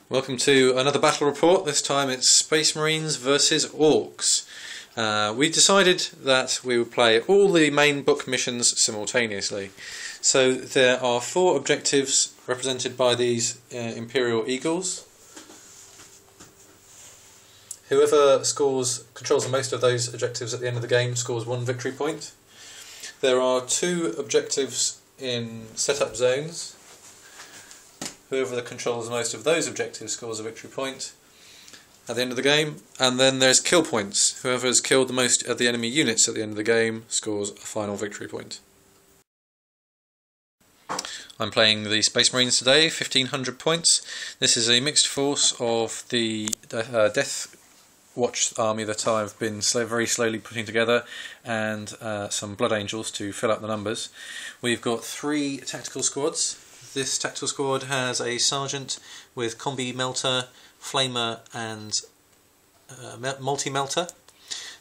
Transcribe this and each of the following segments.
Welcome to another battle report. This time it's Space Marines versus Orks. We decided that we would play all the main book missions simultaneously. So there are 4 objectives represented by these Imperial Eagles. Whoever controls the most of those objectives at the end of the game scores 1 victory point. There are 2 objectives in setup zones. Whoever controls most of those objectives scores a victory point at the end of the game. And then there's kill points. Whoever has killed the most of the enemy units at the end of the game scores a final victory point. I'm playing the Space Marines today, 1500 points. This is a mixed force of the Death Watch army that I've been very slowly putting together, and some Blood Angels to fill up the numbers. We've got 3 tactical squads. This tactical squad has a sergeant with combi melter, flamer and multi-melter.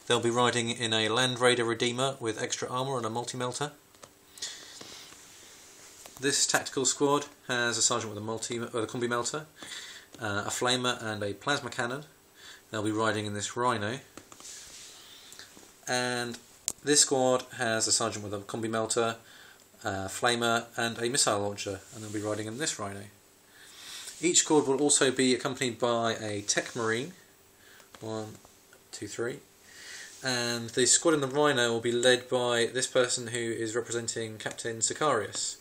They'll be riding in a Land Raider Redeemer with extra armour and a multi-melter. This tactical squad has a sergeant with a combi melter, a flamer and a plasma cannon. They'll be riding in this Rhino. And this squad has a sergeant with a combi melter, flamer and a missile launcher, and they'll be riding in this Rhino. Each squad will also be accompanied by a Tech Marine, 1, 2, 3, and the squad in the Rhino will be led by this person who is representing Captain Sicarius.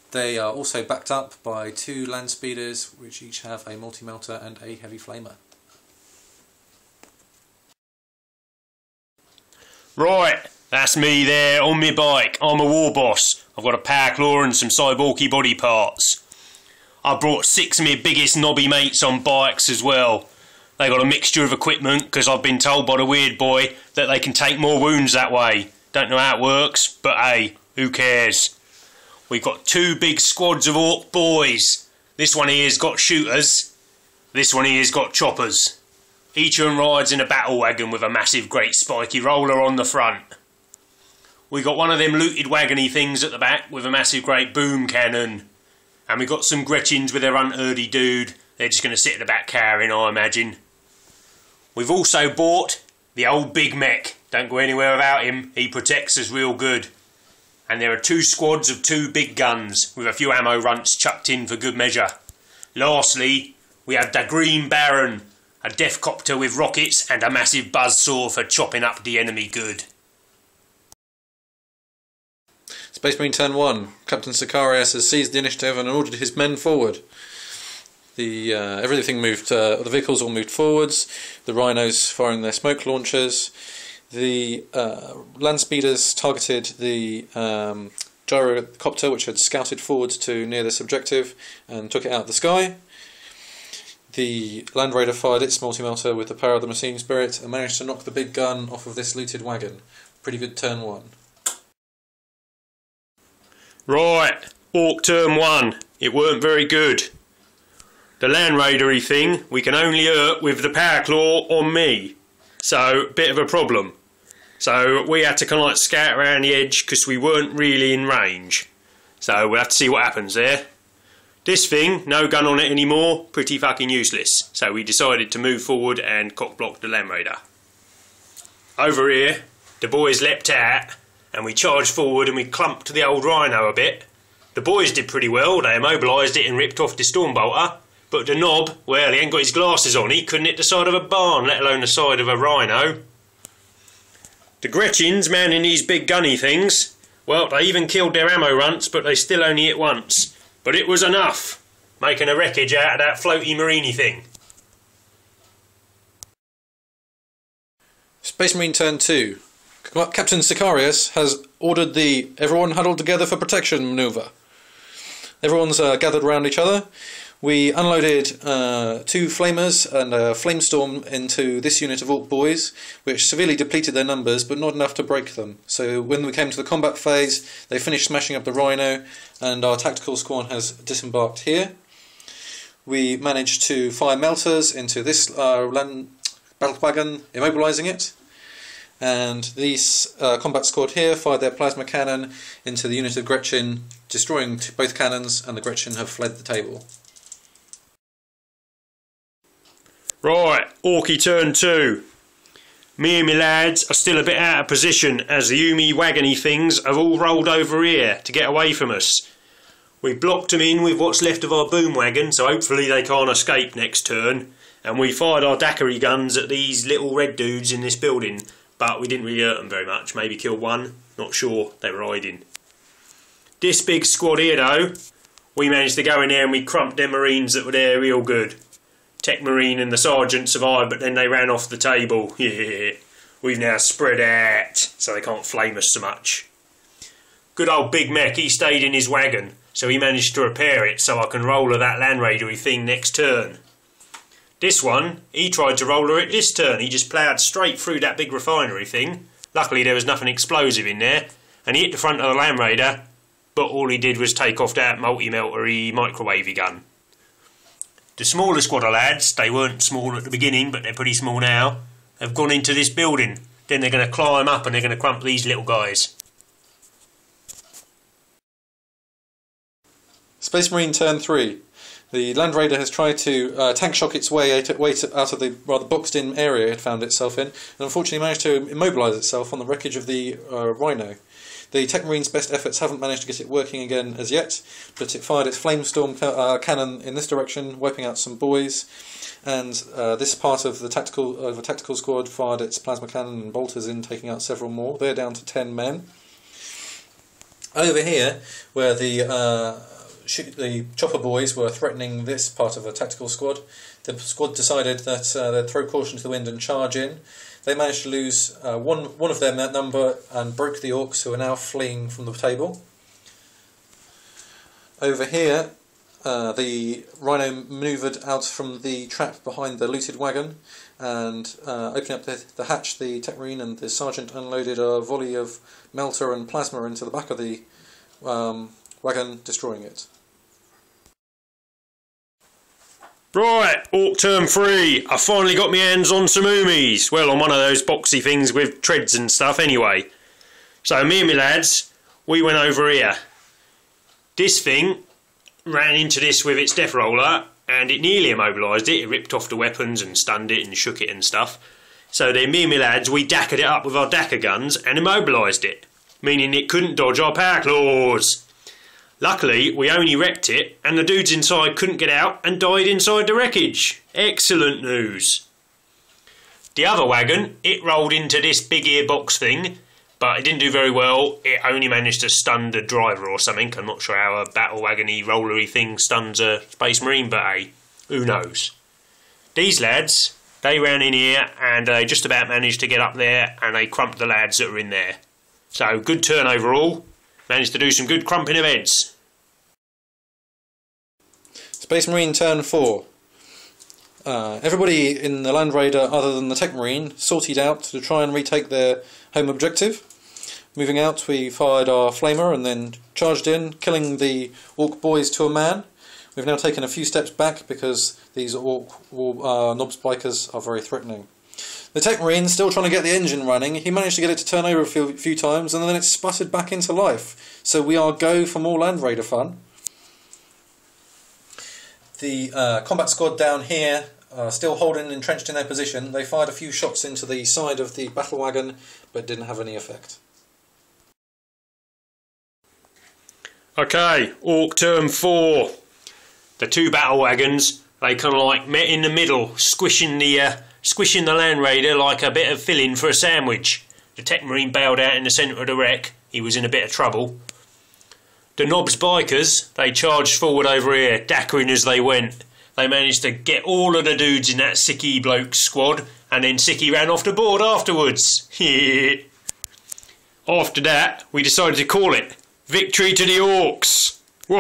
They are also backed up by 2 land speeders, which each have a multi-melter and a heavy flamer. Right, that's me there on my bike. I'm a war boss. I've got a power claw and some cyborgy body parts. I brought 6 of my biggest knobby mates on bikes as well. They got a mixture of equipment because I've been told by the weird boy that they can take more wounds that way. Don't know how it works, but hey, who cares? We've got 2 big squads of Ork boys. This one here's got shooters. This one here's got choppers. Each of them rides in a battle wagon with a massive great spiky roller on the front. We got one of them looted wagony things at the back with a massive great boom cannon. And we got some Gretchens with their unherdy dude. They're just going to sit in the back carrying, I imagine. We've also bought the old big mech. Don't go anywhere without him. He protects us real good. And there are 2 squads of 2 big guns with a few ammo runts chucked in for good measure. Lastly, we have the Green Baron, a death copter with rockets and a massive buzzsaw for chopping up the enemy good. Space Marine turn 1. Captain Sicarius has seized the initiative and ordered his men forward. Everything moved. The vehicles all moved forwards. The Rhinos firing their smoke launchers. The land speeders targeted the gyrocopter, which had scouted forward to near this objective, and took it out of the sky. The Land Raider fired its multi-melter with the power of the Machine Spirit and managed to knock the big gun off of this looted wagon. Pretty good turn 1. Right, Ork turn 1. It weren't very good. The Land Raidery thing we can only hurt with the power claw on me. So, bit of a problem. So we had to kind of like scout around the edge because we weren't really in range. So we'll have to see what happens there. This thing, no gun on it anymore, pretty fucking useless. So we decided to move forward and cock-block the Land Raider. Over here, the boys leapt out and we charged forward and we clumped the old Rhino a bit. The boys did pretty well, they immobilised it and ripped off the Stormbolter. But the knob, well, he ain't got his glasses on, he couldn't hit the side of a barn, let alone the side of a Rhino. The Gretchens manning these big gunny things, well, they even killed their ammo runts, but they still only hit once. But it was enough, making a wreckage out of that floaty marini thing. Space Marine turn 2. Captain Sicarius has ordered the everyone huddled together for protection manoeuvre. Everyone's gathered around each other. We unloaded 2 flamers and a flamestorm into this unit of Ork boys, which severely depleted their numbers, but not enough to break them. So when we came to the combat phase, they finished smashing up the Rhino, and our tactical squad has disembarked here. We managed to fire melters into this battle wagon, immobilising it. And these combat squad here fired their plasma cannon into the unit of Gretchen, destroying both cannons, and the Gretchen have fled the table. Right, Orky turn 2. Me and my lads are still a bit out of position as the Umi wagony things have all rolled over here to get away from us. We blocked them in with what's left of our boom wagon, so hopefully they can't escape next turn. And we fired our daiquiri guns at these little red dudes in this building, but we didn't really hurt them very much. Maybe killed one, not sure, they were hiding. This big squad here though, we managed to go in there and we crumped them marines that were there real good. Tech Marine and the Sergeant survived, but then they ran off the table. Yeah, we've now spread out, so they can't flame us so much. Good old Big Mech, he stayed in his wagon, so he managed to repair it so I can roller that Land Raidery thing next turn. This one, he tried to roller it this turn. He just ploughed straight through that big refinery thing. Luckily there was nothing explosive in there, and he hit the front of the Land Raider, but all he did was take off that multi-meltery microwavey gun. The smaller squad of lads, they weren't small at the beginning, but they're pretty small now, have gone into this building. Then they're going to climb up and they're going to crump these little guys. Space Marine turn 3. The Land Raider has tried to tank shock its way out of the rather boxed-in area it found itself in, and unfortunately managed to immobilise itself on the wreckage of the Rhino. The Tech Marine's best efforts haven't managed to get it working again as yet, but it fired its Flamestorm cannon in this direction, wiping out some boys, and this part of the tactical squad fired its plasma cannon and bolters in, taking out several more. They're down to 10 men. Over here, where the chopper boys were threatening this part of the tactical squad, the squad decided that they'd throw caution to the wind and charge in. They managed to lose one of their number and broke the Orks, who are now fleeing from the table. Over here, the Rhino manoeuvred out from the trap behind the looted wagon, and opening up the hatch, the Tech Marine and the Sergeant unloaded a volley of melter and plasma into the back of the wagon, destroying it. Right, Ork turn 3. I finally got my hands on some Umis. Well, on one of those boxy things with treads and stuff anyway. So me and my lads, we went over here. This thing ran into this with its death roller and it nearly immobilised it. It ripped off the weapons and stunned it and shook it and stuff. So then me and my lads, we dackered it up with our dacker guns and immobilised it, meaning it couldn't dodge our power claws. Luckily, we only wrecked it, and the dudes inside couldn't get out and died inside the wreckage. Excellent news. The other wagon, it rolled into this big earbox thing, but it didn't do very well. It only managed to stun the driver or something. I'm not sure how a battle wagony rollery thing stuns a Space Marine, but hey, who knows. These lads, they ran in here and they just about managed to get up there and they crumped the lads that were in there. So, good turn overall. Managed to do some good crumping of heads. Space Marine turn 4. Everybody in the Land Raider other than the Tech Marine sorted out to try and retake their home objective. Moving out, we fired our flamer and then charged in, killing the Ork boys to a man. We've now taken a few steps back because these Ork knob spikers are very threatening. The Tech Marine, still trying to get the engine running, he managed to get it to turn over a few times and then it sputtered back into life. So we are go for more Land Raider fun. The combat squad down here are still holding entrenched in their position. They fired a few shots into the side of the battle wagon but didn't have any effect. Okay, Ork turn 4. The two battle wagons, they kind of like met in the middle, squishing the Land Raider like a bit of filling for a sandwich. The Tech Marine bailed out in the centre of the wreck. He was in a bit of trouble. The Knobs bikers, they charged forward over here, dackering as they went. They managed to get all of the dudes in that Sicky bloke squad, and then Sicky ran off the board afterwards. After that, we decided to call it Victory to the Orks. Whoa!